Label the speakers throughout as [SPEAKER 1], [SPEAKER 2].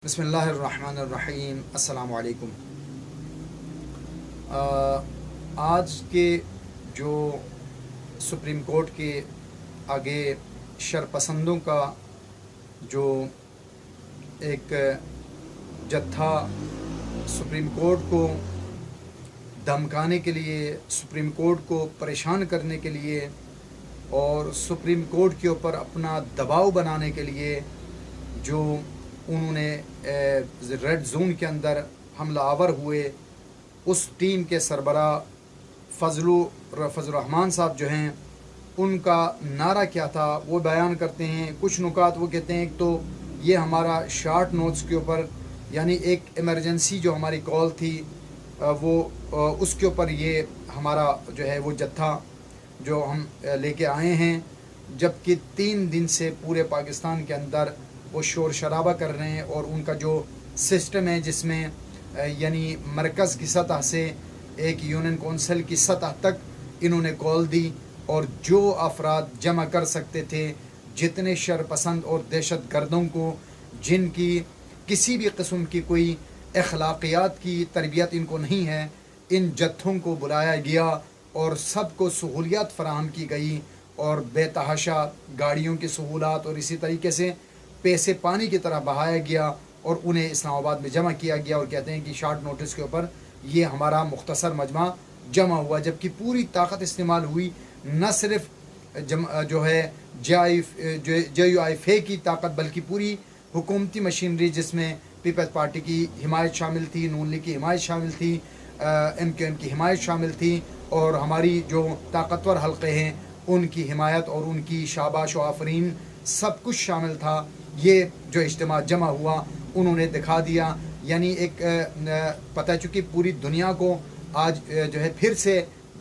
[SPEAKER 1] बिस्मिल्लाहिर्रहमानिर्रहीम। अस्सलामु अलैकुम। आज के जो सुप्रीम कोर्ट के आगे शरपसंदों का जो एक जत्था सुप्रीम कोर्ट को धमकाने के लिए, सुप्रीम कोर्ट को परेशान करने के लिए और सुप्रीम कोर्ट के ऊपर अपना दबाव बनाने के लिए जो उन्होंने रेड जोन के अंदर हमला आवर हुए, उस टीम के सरबरा फजल रहमान साहब जो हैं, उनका नारा क्या था वो बयान करते हैं। कुछ नुकात वो कहते हैं, एक तो ये हमारा शार्ट नोट्स के ऊपर, यानी एक इमरजेंसी जो हमारी कॉल थी वो उसके ऊपर ये हमारा जो है वो जत्था जो हम लेके आए हैं, जबकि 3 दिन से पूरे पाकिस्तान के अंदर वो शोर शराबा कर रहे हैं और उनका जो सिस्टम है जिसमें यानी मरकज़ की सतह से एक यूनियन कौंसिल की सतह तक इन्होंने कॉल दी और जो अफराद जमा कर सकते थे, जितने शरपसंद और दहशत गर्दों को जिनकी किसी भी किस्म की कोई अखलाकियात की तरबियत इनको नहीं है, इन जत्थों को बुलाया गया और सबको सहूलियत फराहम की गई और बेतहाशा गाड़ियों की सहूलत और इसी तरीके से पैसे पानी की तरह बहाया गया और उन्हें इस्लामाबाद में जमा किया गया। और कहते हैं कि शार्ट नोटिस के ऊपर ये हमारा मुख्तसर मजमा जमा हुआ, जबकि पूरी ताकत इस्तेमाल हुई, न सिर्फ जो है JUIF की ताकत बल्कि पूरी हुकूमती मशीनरी जिसमें पीपल्स पार्टी की हिमायत शामिल थी, नून लीग की हिमायत शामिल थी, MQM की हिमायत शामिल थी और हमारी जो ताकतवर हल्के हैं उनकी हिमायत और उनकी शाबाश व आफरीन सब कुछ शामिल था। ये जो इज्तिमा जमा हुआ उन्होंने दिखा दिया, यानी एक पता चूँकि पूरी दुनिया को आज जो है फिर से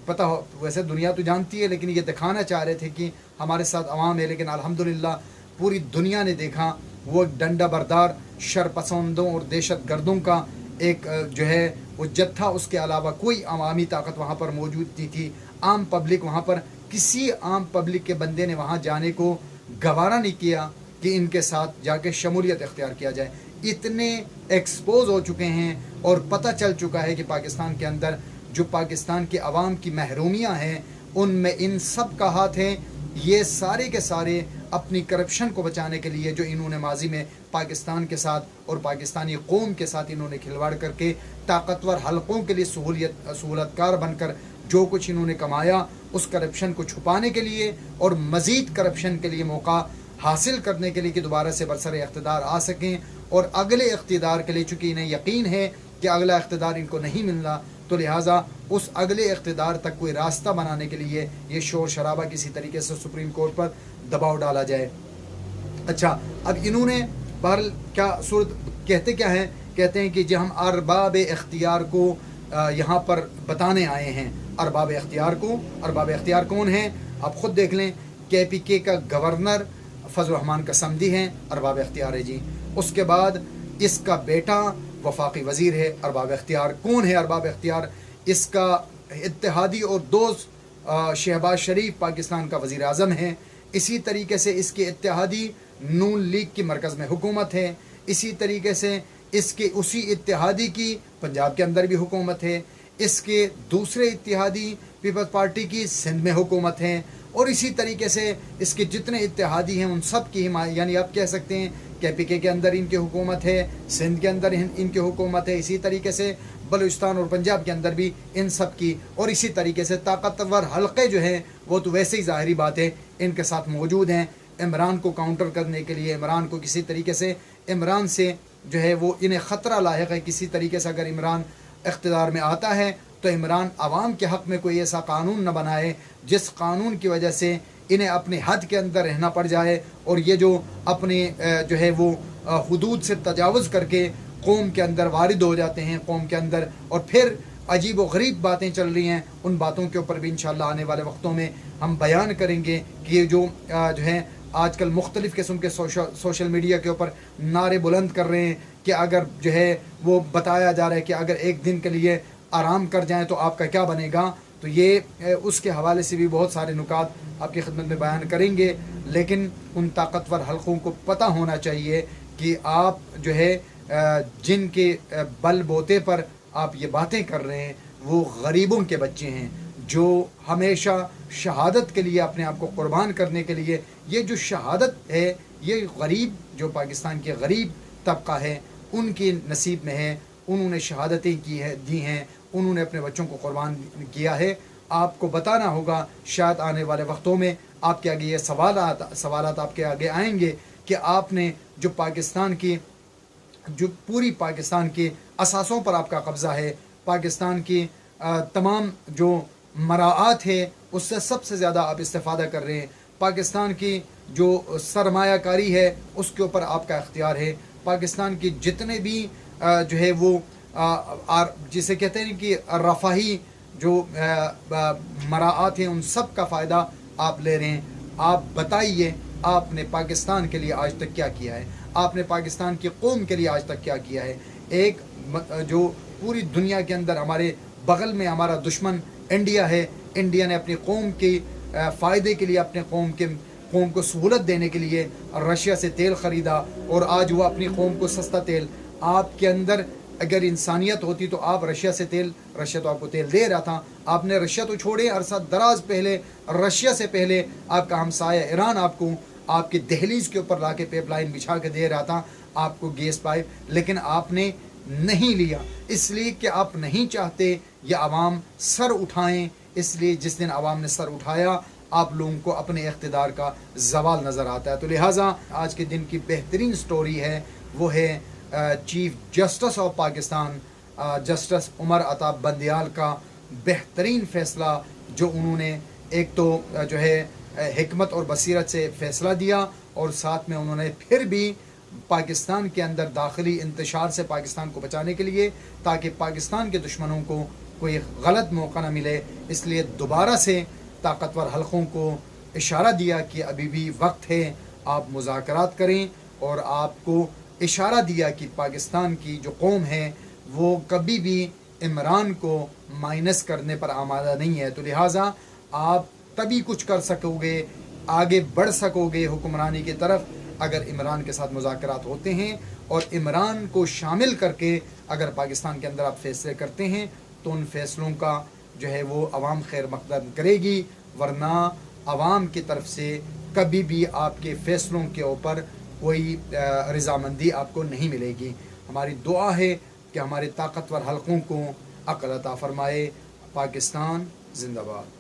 [SPEAKER 1] पता हो, वैसे दुनिया तो जानती है लेकिन ये दिखाना चाह रहे थे कि हमारे साथ अवाम है, लेकिन अल्हम्दुलिल्लाह पूरी दुनिया ने देखा वो डंडा बरदार शरपसंदों और दहशत गर्दों का एक जो है वो जत्था, उसके अलावा कोई अवामी ताकत वहाँ पर मौजूद नहीं थी। आम पब्लिक वहाँ पर, किसी आम पब्लिक के बंदे ने वहाँ जाने को गवारा नहीं किया कि इनके साथ जाके शमूलियत इख्तियार किया जाए। इतने एक्सपोज हो चुके हैं और पता चल चुका है कि पाकिस्तान के अंदर जो पाकिस्तान के अवाम की महरूमियाँ हैं उनमें इन सब का हाथ है। ये सारे के सारे अपनी करप्शन को बचाने के लिए जो इन्होंने माजी में पाकिस्तान के साथ और पाकिस्तानी कौम के साथ इन्होंने खिलवाड़ करके ताकतवर हलकों के लिए सहूलतकार बनकर जो कुछ इन्होंने कमाया, उस करप्शन को छुपाने के लिए और मज़ीद करप्शन के लिए मौका हासिल करने के लिए कि दोबारा से बरसरे इख्तिदार आ सकें और अगले इख्तिदार के लिए, चूँकि इन्हें यकीन है कि अगला इख्तिदार इनको नहीं मिलना, तो लिहाजा उस अगले इख्तिदार तक कोई रास्ता बनाने के लिए ये शोर शराबा किसी तरीके से सुप्रीम कोर्ट पर दबाव डाला जाए। अच्छा, अब इन्होंने बहरहाल क्या सूरत कहते क्या हैं, कहते हैं कि जो हम अरबाब इख्तियार को यहाँ पर बताने आए हैं। अरबाब इख्तियार कौन हैं आप ख़ुद देख लें। KPK का गवर्नर फजल रहमान का समधी हैं, अरबाब इख्तियार है जी। उसके बाद इसका बेटा वफाकी वज़ीर है, अरबाब इख्तियार। कौन है अरबाब इख्तियार? इसका इत्तेहादी और दोस्त शहबाज शरीफ पाकिस्तान का वज़ीर आज़म है। इसी तरीके से इसके इत्तेहादी नून लीग की मरकज़ में हुकूमत है। इसी तरीके से इसके उसी इत्तेहादी की पंजाब के अंदर भी हुकूमत है। इसके दूसरे इत्तेहादी पीपल्स पार्टी की सिंध में हुकूमत है और इसी तरीके से इसके जितने इत्तेहादी हैं उन सब की हिमायत, यानी आप कह सकते हैं KPK के अंदर इनकी हुकूमत है, सिंध के अंदर इनकी हुकूमत है, इसी तरीके से बलूचिस्तान और पंजाब के अंदर भी इन सब की, और इसी तरीके से ताकतवर हल्के जो हैं वो तो वैसे ही ज़ाहिरी बात है इनके साथ मौजूद हैं। इमरान को काउंटर करने के लिए, इमरान को किसी तरीके से, इमरान से जो है वो इन्हें ख़तरा लायक है। किसी तरीके से अगर इमरान इख्तिदार में आता है तो इमरान आवाम के हक़ में कोई ऐसा कानून न बनाए जिस कानून की वजह से इन्हें अपने हद के अंदर रहना पड़ जाए और ये जो अपने जो है वो हुदूद से तजावुज़ करके कौम के अंदर वारिद हो जाते हैं कौम के अंदर, और फिर अजीब व गरीब बातें चल रही हैं। उन बातों के ऊपर भी इंशाअल्लाह आने वाले वक्तों में हम बयान करेंगे कि ये जो है आजकल मुख्तलिफ़ किस्म के सोशल मीडिया के ऊपर नारे बुलंद कर रहे हैं कि अगर जो है वो बताया जा रहा है कि अगर एक दिन के लिए आराम कर जाएं तो आपका क्या बनेगा, तो ये उसके हवाले से भी बहुत सारे नुकात आपकी खिदमत में बयान करेंगे। लेकिन उन ताकतवर हलकों को पता होना चाहिए कि आप जो है جن کے بل بوتے پر آپ یہ باتیں کر رہے ہیں وہ غریبوں کے بچے ہیں جو ہمیشہ شہادت کے لیے اپنے آپ کو قربان کرنے کے لیے، یہ جو شہادت ہے یہ غریب جو پاکستان کے غریب طبقہ ہے ان کے نصیب میں ہے، انہوں نے شہادتیں دی ہیں، انہوں نے اپنے بچوں کو قربان کیا ہے۔ آپ کو بتانا ہوگا، شاید آنے والے وقتوں میں آپ کے آگے یہ سوالات آپ کے آگے آئیں گے کہ آپ نے جو پاکستان کی جو پوری پاکستان کے اثاثوں پر آپ کا قبضہ ہے، پاکستان کی تمام جو مراعات ہے اس سے سب سے زیادہ آپ استفادہ کر رہے ہیں، پاکستان کی جو سرمایہ کاری ہے اس کے اوپر آپ کا اختیار ہے، پاکستان کی جتنے بھی جو ہے وہ جسے کہتے ہیں کہ رفاہی جو مراعات ہیں ان سب کا فائدہ آپ لے رہے ہیں۔ آپ بتائیے آپ نے پاکستان کے لیے آج تک کیا کیا ہے، آپ نے پاکستان کی قوم کے لیے آج تک کیا کیا ہے؟ ایک جو پوری دنیا کے اندر ہمارے بغل میں ہمارا دشمن انڈیا ہے، انڈیا نے اپنی قوم کے فائدے کے لیے، اپنے قوم کو سہولت دینے کے لیے رشیا سے تیل خریدا، اور آج وہ اپنی قوم کو سستا تیل، آپ کے اندر اگر انسانیت ہوتی تو آپ رشیا تو آپ کو تیل دے رہا تھا، آپ نے رشیا تو چھوڑے، عرصہ دراز پہلے رشیا سے پہلے آپ کا ہمسایہ ایران آپ کو آپ کے دہلیز کے اوپر لا کے پیپ لائن بچھا کے دے رہا تھا آپ کو گیس پائپ، لیکن آپ نے نہیں لیا، اس لیے کہ آپ نہیں چاہتے یہ عوام سر اٹھائیں، اس لیے جس دن عوام نے سر اٹھایا آپ لوگوں کو اپنے اقتدار کا زوال نظر آتا ہے۔ تو لہٰذا آج کے دن کی بہترین سٹوری ہے وہ ہے chief justice of Pakistan justice Umar Ata Bandial کا بہترین فیصلہ، جو انہوں نے ایک تو جو ہے حکمت اور بصیرت سے فیصلہ دیا، اور ساتھ میں انہوں نے پھر بھی پاکستان کے اندر داخلی انتشار سے پاکستان کو بچانے کے لیے، تاکہ پاکستان کے دشمنوں کو کوئی غلط موقع نہ ملے، اس لیے دوبارہ سے طاقتور حلقوں کو اشارہ دیا کہ ابھی بھی وقت ہے، آپ مذاکرات کریں، اور آپ کو اشارہ دیا کہ پاکستان کی جو قوم ہے وہ کبھی بھی عمران کو مائنس کرنے پر آمادہ نہیں ہے، تو لہٰذا آپ تبھی کچھ کر سکو گے، آگے بڑھ سکو گے حکمرانی کی طرف اگر عمران کے ساتھ مذاکرات ہوتے ہیں، اور عمران کو شامل کر کے اگر پاکستان کے اندر آپ فیصلے کرتے ہیں تو ان فیصلوں کا جو ہے وہ عوام خیر مقدم کرے گی، ورنہ عوام کی طرف سے کبھی بھی آپ کے فیصلوں کے اوپر کوئی رضامندی آپ کو نہیں ملے گی۔ ہماری دعا ہے کہ ہمارے طاقتور حلقوں کو عقل عطا فرمائے۔ پاکستان زندہ باد۔